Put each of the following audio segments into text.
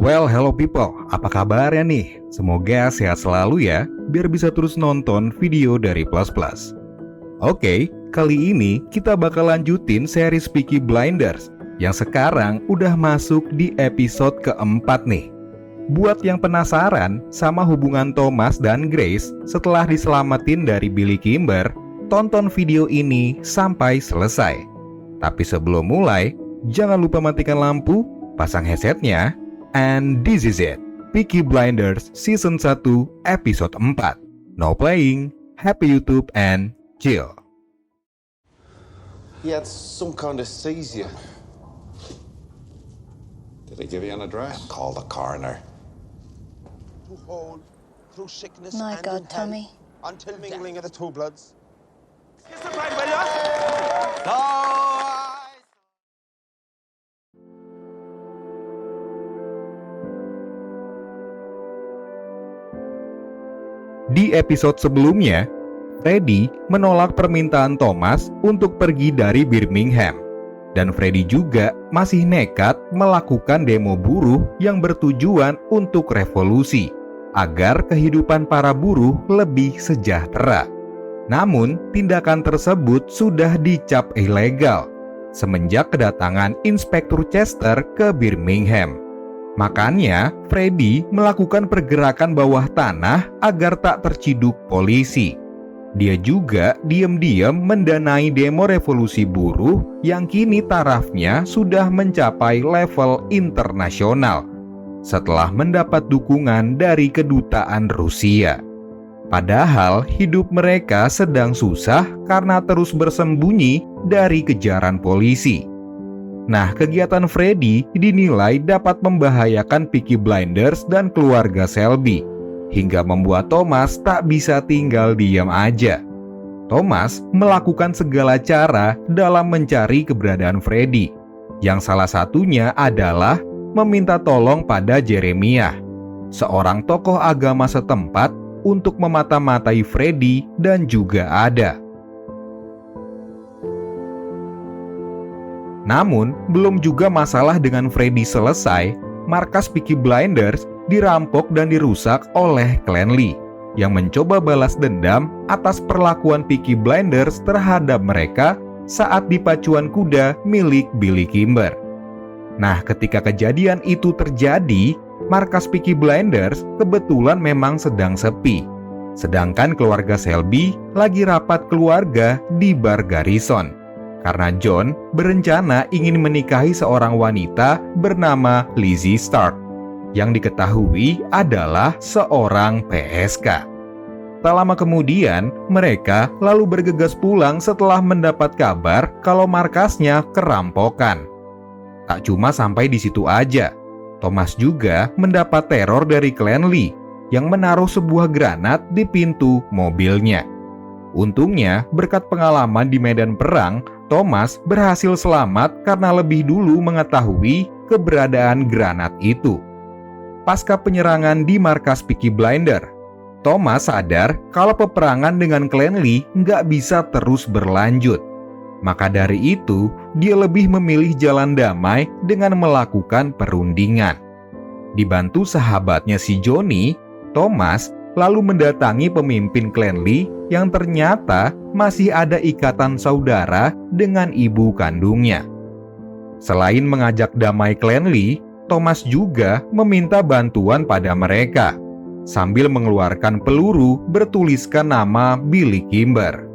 Well, hello people, apa kabarnya nih? Semoga sehat selalu ya, biar bisa terus nonton video dari Plus Plus. Oke, kali ini kita bakal lanjutin series Peaky Blinders yang sekarang udah masuk di episode keempat nih. Buat yang penasaran sama hubungan Thomas dan Grace setelah diselamatin dari Billy Kimber, tonton video ini sampai selesai. Tapi sebelum mulai, jangan lupa matikan lampu, pasang headsetnya, and this is it, Peaky Blinders Season 1 Episode 4. No playing, happy YouTube and chill. He had some kind of seizure. Did they give you an address? Call the coroner. To hold through sickness My and God, in health, Tommy. until mingling of the two bloods. Di episode sebelumnya, Freddy menolak permintaan Thomas untuk pergi dari Birmingham. Dan Freddy juga masih nekat melakukan demo buruh yang bertujuan untuk revolusi, agar kehidupan para buruh lebih sejahtera. Namun, tindakan tersebut sudah dicap ilegal semenjak kedatangan Inspektur Chester ke Birmingham. Makanya, Freddy melakukan pergerakan bawah tanah agar tak terciduk polisi. Dia juga diam-diam mendanai demo revolusi buruh yang kini tarafnya sudah mencapai level internasional setelah mendapat dukungan dari kedutaan Rusia. Padahal hidup mereka sedang susah karena terus bersembunyi dari kejaran polisi. Nah, kegiatan Freddy dinilai dapat membahayakan Peaky Blinders dan keluarga Shelby, hingga membuat Thomas tak bisa tinggal diam aja. Thomas melakukan segala cara dalam mencari keberadaan Freddy, yang salah satunya adalah meminta tolong pada Jeremiah, seorang tokoh agama setempat, untuk memata-matai Freddy dan juga Ada. Namun, belum juga masalah dengan Freddy selesai, markas Peaky Blinders dirampok dan dirusak oleh Klan Lee yang mencoba balas dendam atas perlakuan Peaky Blinders terhadap mereka saat di pacuan kuda milik Billy Kimber. Nah, ketika kejadian itu terjadi, markas Peaky Blinders kebetulan memang sedang sepi. Sedangkan keluarga Shelby lagi rapat keluarga di bar Garrison. Karena John berencana ingin menikahi seorang wanita bernama Lizzie Stark, yang diketahui adalah seorang PSK. Tak lama kemudian, mereka lalu bergegas pulang setelah mendapat kabar kalau markasnya kerampokan. Tak cuma sampai di situ aja, Thomas juga mendapat teror dari Klan Lee yang menaruh sebuah granat di pintu mobilnya. Untungnya, berkat pengalaman di medan perang, Thomas berhasil selamat karena lebih dulu mengetahui keberadaan granat itu. Pasca penyerangan di markas Peaky Blinders, Thomas sadar kalau peperangan dengan Klan Lee nggak bisa terus berlanjut. Maka dari itu, dia lebih memilih jalan damai dengan melakukan perundingan. Dibantu sahabatnya si Johnny, Thomas lalu mendatangi pemimpin Klan Lee yang ternyata masih ada ikatan saudara dengan ibu kandungnya. Selain mengajak damai Klan Lee, Thomas juga meminta bantuan pada mereka sambil mengeluarkan peluru bertuliskan nama Billy Kimber.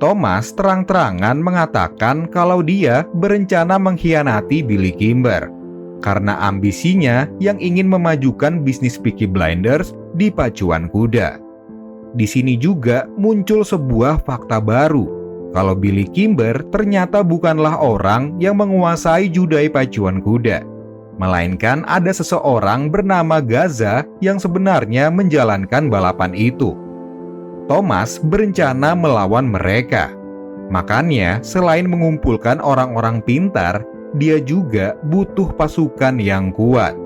Thomas terang-terangan mengatakan kalau dia berencana mengkhianati Billy Kimber karena ambisinya yang ingin memajukan bisnis Peaky Blinders di pacuan kuda. Di sini juga muncul sebuah fakta baru, kalau Billy Kimber ternyata bukanlah orang yang menguasai judai pacuan kuda, melainkan ada seseorang bernama Gaza yang sebenarnya menjalankan balapan itu. Thomas berencana melawan mereka. Makanya, selain mengumpulkan orang-orang pintar, dia juga butuh pasukan yang kuat.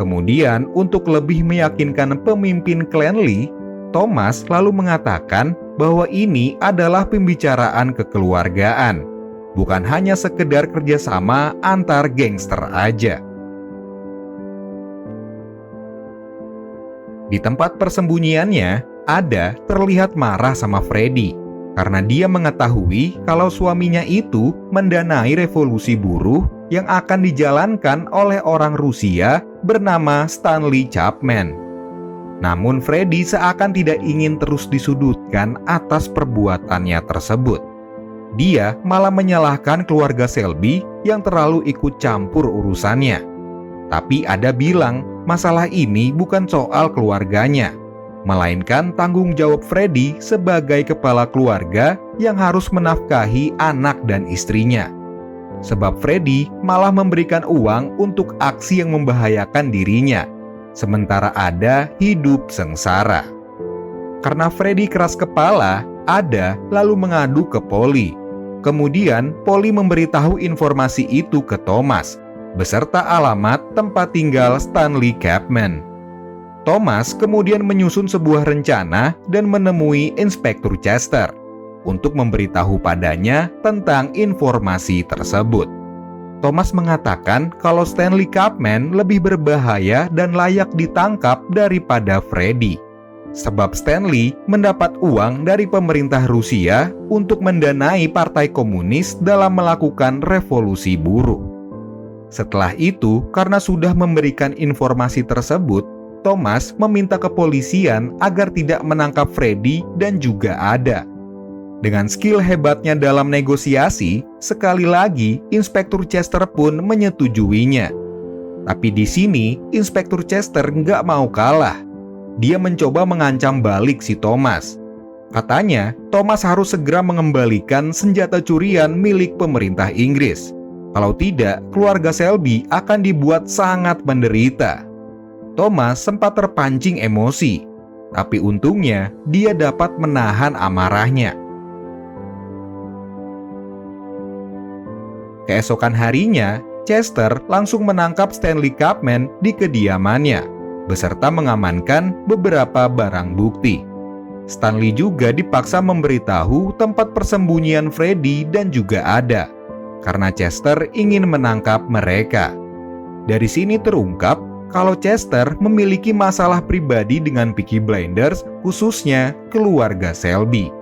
Kemudian, untuk lebih meyakinkan pemimpin Klan Lee, Thomas lalu mengatakan bahwa ini adalah pembicaraan kekeluargaan, bukan hanya sekedar kerjasama antar gangster aja. Di tempat persembunyiannya, Ada terlihat marah sama Freddy karena dia mengetahui kalau suaminya itu mendanai revolusi buruh yang akan dijalankan oleh orang Rusia bernama Stanley Chapman. Namun Freddy seakan tidak ingin terus disudutkan atas perbuatannya tersebut. Dia malah menyalahkan keluarga Selby yang terlalu ikut campur urusannya. Tapi Ada bilang masalah ini bukan soal keluarganya, melainkan tanggung jawab Freddy sebagai kepala keluarga yang harus menafkahi anak dan istrinya. Sebab Freddy malah memberikan uang untuk aksi yang membahayakan dirinya, sementara Ada hidup sengsara. Karena Freddy keras kepala, Ada lalu mengadu ke Polly. Kemudian Polly memberitahu informasi itu ke Thomas, beserta alamat tempat tinggal Stanley Chapman. Thomas kemudian menyusun sebuah rencana dan menemui Inspektur Chester untuk memberitahu padanya tentang informasi tersebut. Thomas mengatakan kalau Stanley Chapman lebih berbahaya dan layak ditangkap daripada Freddy, sebab Stanley mendapat uang dari pemerintah Rusia untuk mendanai Partai Komunis dalam melakukan revolusi buruh. Setelah itu, karena sudah memberikan informasi tersebut, Thomas meminta kepolisian agar tidak menangkap Freddy dan juga Ada. Dengan skill hebatnya dalam negosiasi, sekali lagi Inspektur Chester pun menyetujuinya. Tapi di sini, Inspektur Chester nggak mau kalah. Dia mencoba mengancam balik si Thomas. Katanya, Thomas harus segera mengembalikan senjata curian milik pemerintah Inggris. Kalau tidak, keluarga Selby akan dibuat sangat menderita. Thomas sempat terpancing emosi, tapi untungnya dia dapat menahan amarahnya. Keesokan harinya, Chester langsung menangkap Stanley Chapman di kediamannya, beserta mengamankan beberapa barang bukti. Stanley juga dipaksa memberitahu tempat persembunyian Freddy dan juga Ada, karena Chester ingin menangkap mereka. Dari sini terungkap kalau Chester memiliki masalah pribadi dengan Peaky Blinders, khususnya keluarga Selby.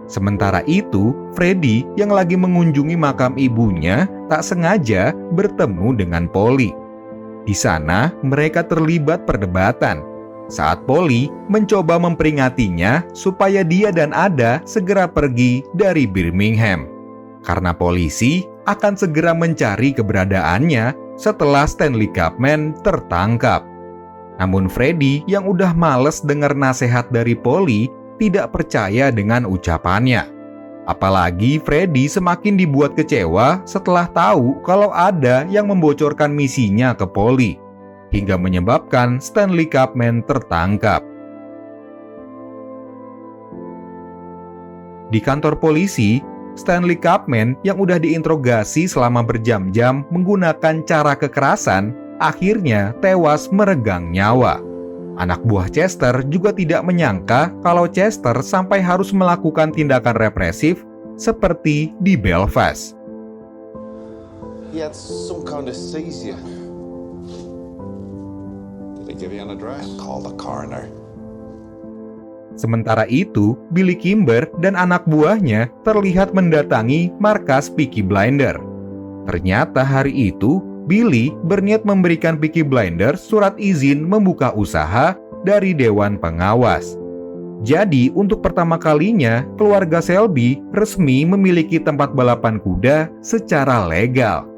Sementara itu, Freddy yang lagi mengunjungi makam ibunya tak sengaja bertemu dengan Polly. Di sana, mereka terlibat perdebatan saat Polly mencoba memperingatinya supaya dia dan Ada segera pergi dari Birmingham, karena polisi akan segera mencari keberadaannya setelah Stanley Chapman tertangkap. Namun Freddy yang udah males dengar nasihat dari Polly tidak percaya dengan ucapannya. Apalagi Freddy semakin dibuat kecewa setelah tahu kalau Ada yang membocorkan misinya ke Polly, hingga menyebabkan Stanley Chapman tertangkap. Di kantor polisi, Stanley Chapman yang udah diinterogasi selama berjam-jam menggunakan cara kekerasan, akhirnya tewas meregang nyawa. Anak buah Chester juga tidak menyangka kalau Chester sampai harus melakukan tindakan represif seperti di Belfast. He had some kind of seizure. Did they give you an address? Call the coroner. Sementara itu, Billy Kimber dan anak buahnya terlihat mendatangi markas Peaky Blinders. Ternyata hari itu, Billy berniat memberikan Peaky Blinders surat izin membuka usaha dari Dewan Pengawas. Jadi, untuk pertama kalinya, keluarga Selby resmi memiliki tempat balapan kuda secara legal.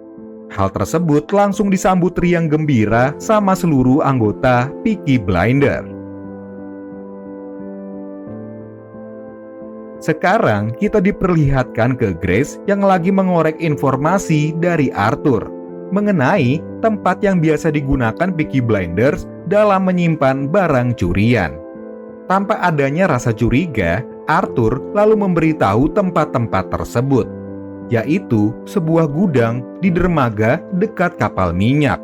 Hal tersebut langsung disambut riang gembira sama seluruh anggota Peaky Blinders. Sekarang kita diperlihatkan ke Grace yang lagi mengorek informasi dari Arthur mengenai tempat yang biasa digunakan Peaky Blinders dalam menyimpan barang curian. Tanpa adanya rasa curiga, Arthur lalu memberitahu tempat-tempat tersebut, yaitu sebuah gudang di dermaga dekat kapal minyak.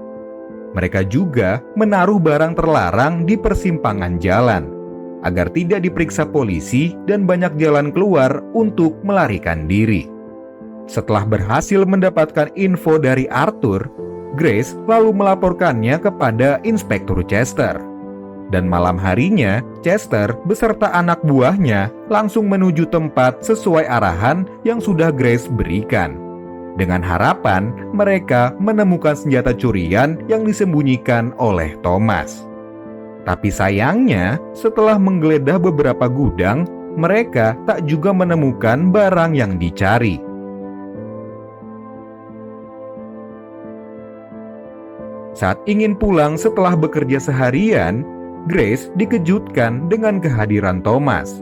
Mereka juga menaruh barang terlarang di persimpangan jalan, agar tidak diperiksa polisi dan banyak jalan keluar untuk melarikan diri. Setelah berhasil mendapatkan info dari Arthur, Grace lalu melaporkannya kepada Inspektur Chester. Dan malam harinya, Chester beserta anak buahnya langsung menuju tempat sesuai arahan yang sudah Grace berikan. Dengan harapan mereka menemukan senjata curian yang disembunyikan oleh Thomas. Tapi sayangnya, setelah menggeledah beberapa gudang, mereka tak juga menemukan barang yang dicari. Saat ingin pulang setelah bekerja seharian, Grace dikejutkan dengan kehadiran Thomas.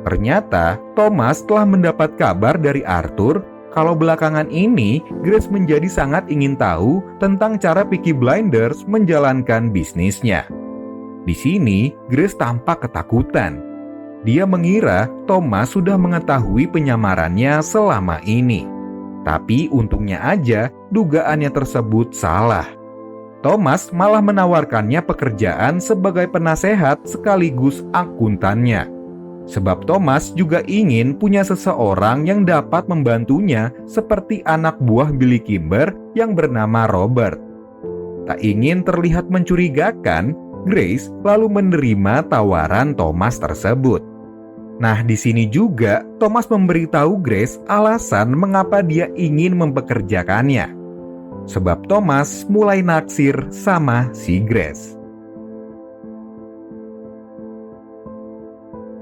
Ternyata, Thomas telah mendapat kabar dari Arthur kalau belakangan ini Grace menjadi sangat ingin tahu tentang cara Peaky Blinders menjalankan bisnisnya. Di sini, Grace tampak ketakutan. Dia mengira Thomas sudah mengetahui penyamarannya selama ini. Tapi untungnya aja, dugaannya tersebut salah. Thomas malah menawarkannya pekerjaan sebagai penasehat sekaligus akuntannya. Sebab Thomas juga ingin punya seseorang yang dapat membantunya seperti anak buah Billy Kimber yang bernama Robert. Tak ingin terlihat mencurigakan, Grace lalu menerima tawaran Thomas tersebut. Nah, di sini juga Thomas memberitahu Grace alasan mengapa dia ingin mempekerjakannya. Sebab Thomas mulai naksir sama si Grace.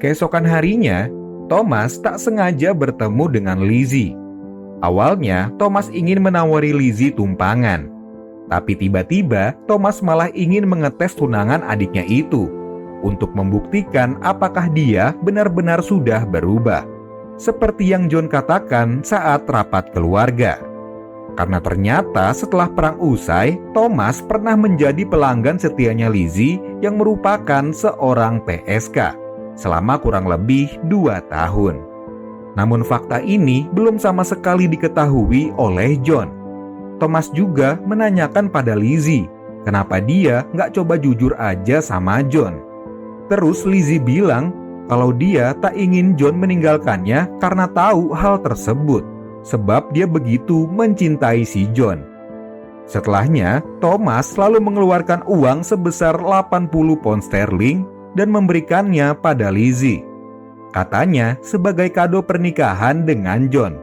Keesokan harinya, Thomas tak sengaja bertemu dengan Lizzie. Awalnya, Thomas ingin menawari Lizzie tumpangan. Tapi tiba-tiba, Thomas malah ingin mengetes tunangan adiknya itu untuk membuktikan apakah dia benar-benar sudah berubah. Seperti yang John katakan saat rapat keluarga. Karena ternyata setelah perang usai, Thomas pernah menjadi pelanggan setianya Lizzie yang merupakan seorang PSK selama kurang lebih 2 tahun. Namun fakta ini belum sama sekali diketahui oleh John. Thomas juga menanyakan pada Lizzie, kenapa dia nggak coba jujur aja sama John. Terus Lizzie bilang kalau dia tak ingin John meninggalkannya karena tahu hal tersebut, sebab dia begitu mencintai si John. Setelahnya, Thomas lalu mengeluarkan uang sebesar 80 pound sterling dan memberikannya pada Lizzie. Katanya sebagai kado pernikahan dengan John.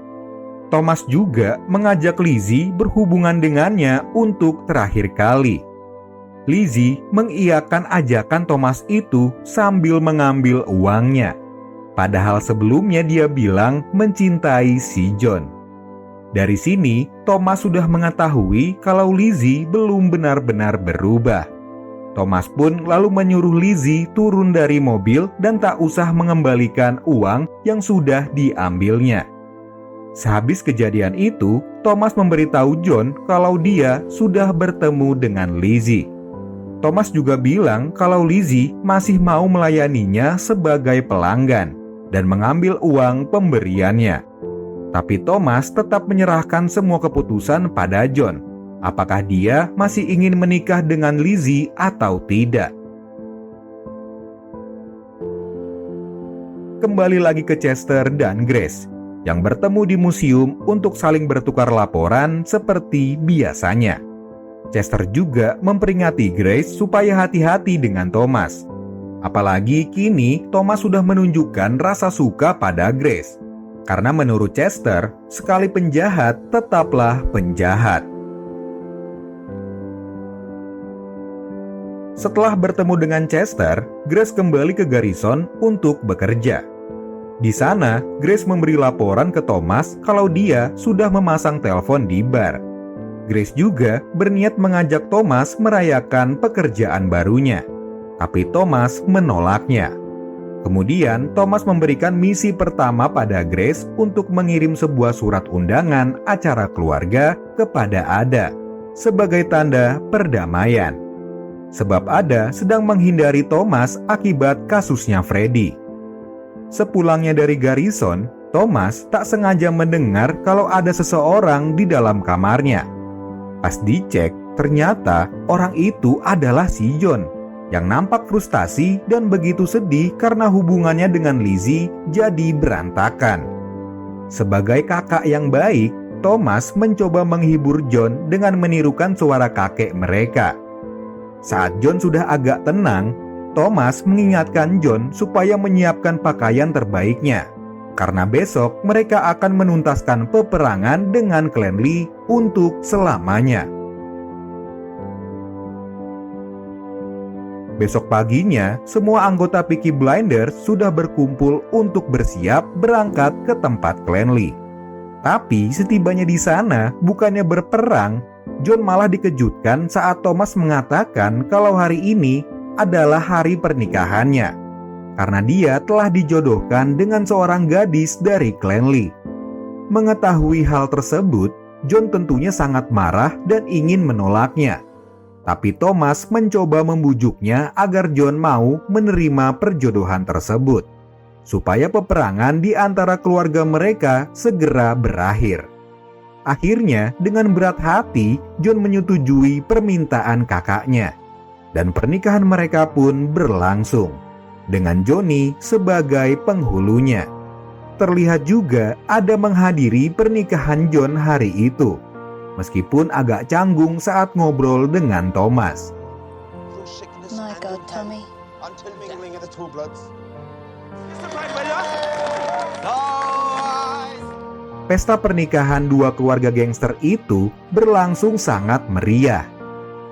Thomas juga mengajak Lizzie berhubungan dengannya untuk terakhir kali. Lizzie mengiyakan ajakan Thomas itu sambil mengambil uangnya. Padahal sebelumnya dia bilang mencintai si John. Dari sini, Thomas sudah mengetahui kalau Lizzie belum benar-benar berubah. Thomas pun lalu menyuruh Lizzie turun dari mobil dan tak usah mengembalikan uang yang sudah diambilnya. Sehabis kejadian itu, Thomas memberitahu John kalau dia sudah bertemu dengan Lizzie. Thomas juga bilang kalau Lizzie masih mau melayaninya sebagai pelanggan dan mengambil uang pemberiannya. Tapi Thomas tetap menyerahkan semua keputusan pada John. Apakah dia masih ingin menikah dengan Lizzie atau tidak? Kembali lagi ke Chester dan Grace yang bertemu di museum untuk saling bertukar laporan seperti biasanya. Chester juga memperingati Grace supaya hati-hati dengan Thomas. Apalagi kini Thomas sudah menunjukkan rasa suka pada Grace. Karena menurut Chester, sekali penjahat tetaplah penjahat. Setelah bertemu dengan Chester, Grace kembali ke Garrison untuk bekerja. Di sana, Grace memberi laporan ke Thomas kalau dia sudah memasang telepon di bar. Grace juga berniat mengajak Thomas merayakan pekerjaan barunya. Tapi Thomas menolaknya. Kemudian, Thomas memberikan misi pertama pada Grace untuk mengirim sebuah surat undangan acara keluarga kepada Ada sebagai tanda perdamaian. Sebab Ada sedang menghindari Thomas akibat kasusnya Freddy. Sepulangnya dari Garrison, Thomas tak sengaja mendengar kalau ada seseorang di dalam kamarnya. Pas dicek, ternyata orang itu adalah si John yang nampak frustasi dan begitu sedih karena hubungannya dengan Lizzie jadi berantakan. Sebagai kakak yang baik, Thomas mencoba menghibur John dengan menirukan suara kakek mereka. Saat John sudah agak tenang, Thomas mengingatkan John supaya menyiapkan pakaian terbaiknya, karena besok mereka akan menuntaskan peperangan dengan klan Lee untuk selamanya. Besok paginya, semua anggota Peaky Blinders sudah berkumpul untuk bersiap berangkat ke tempat klan Lee. Tapi setibanya di sana, bukannya berperang, John malah dikejutkan saat Thomas mengatakan kalau hari ini adalah hari pernikahannya, karena dia telah dijodohkan dengan seorang gadis dari klan Lee. Mengetahui hal tersebut, John tentunya sangat marah dan ingin menolaknya. Tapi Thomas mencoba membujuknya agar John mau menerima perjodohan tersebut, supaya peperangan di antara keluarga mereka segera berakhir. Akhirnya, dengan berat hati, John menyetujui permintaan kakaknya. Dan pernikahan mereka pun berlangsung, dengan Johnny sebagai penghulunya. Terlihat juga ada menghadiri pernikahan John hari itu, meskipun agak canggung saat ngobrol dengan Thomas. Through sickness My and God, in Tommy. health, until mingling of the two bloods. Pesta pernikahan dua keluarga gangster itu berlangsung sangat meriah.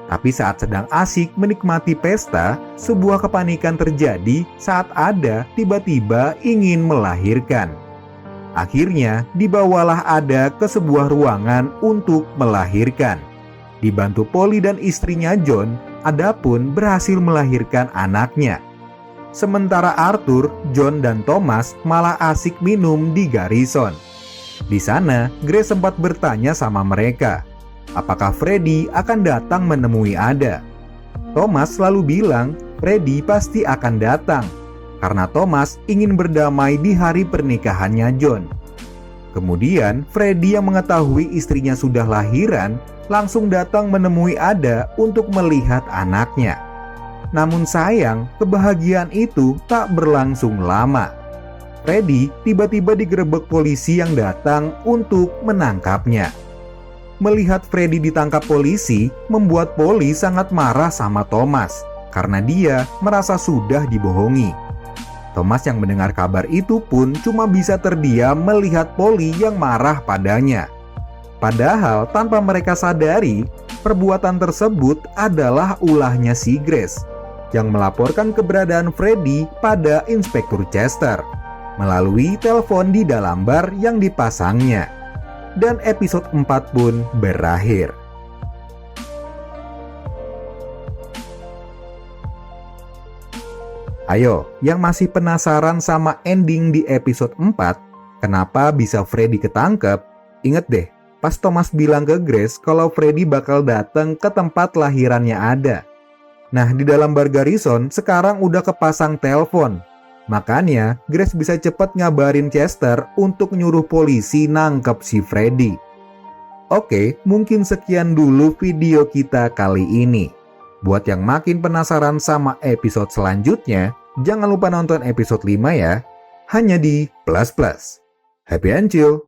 Tapi saat sedang asik menikmati pesta, sebuah kepanikan terjadi saat Ada tiba-tiba ingin melahirkan. Akhirnya dibawalah Ada ke sebuah ruangan untuk melahirkan. Dibantu Polly dan istrinya John, Ada pun berhasil melahirkan anaknya. Sementara Arthur, John, dan Thomas malah asik minum di garrison. Di sana, Grace sempat bertanya sama mereka, apakah Freddy akan datang menemui Ada. Thomas selalu bilang Freddy pasti akan datang, karena Thomas ingin berdamai di hari pernikahannya John. Kemudian, Freddy yang mengetahui istrinya sudah lahiran, langsung datang menemui Ada untuk melihat anaknya. Namun sayang, kebahagiaan itu tak berlangsung lama. Freddy tiba-tiba digerebek polisi yang datang untuk menangkapnya. Melihat Freddy ditangkap polisi, membuat Polly sangat marah sama Thomas, karena dia merasa sudah dibohongi. Thomas yang mendengar kabar itu pun cuma bisa terdiam melihat Polly yang marah padanya. Padahal tanpa mereka sadari, perbuatan tersebut adalah ulahnya si Grace, yang melaporkan keberadaan Freddy pada Inspektur Chester melalui telepon di dalam bar yang dipasangnya. Dan episode 4 pun berakhir. Ayo, yang masih penasaran sama ending di episode 4, kenapa bisa Freddy ketangkep? Ingat deh, pas Thomas bilang ke Grace kalau Freddy bakal datang ke tempat lahirannya Ada. Nah, di dalam bar garrison sekarang udah kepasang telepon. Makanya, Grace bisa cepat ngabarin Chester untuk nyuruh polisi nangkep si Freddy. Oke, mungkin sekian dulu video kita kali ini. Buat yang makin penasaran sama episode selanjutnya, jangan lupa nonton episode 5 ya. Hanya di Plus Plus. Happy and chill!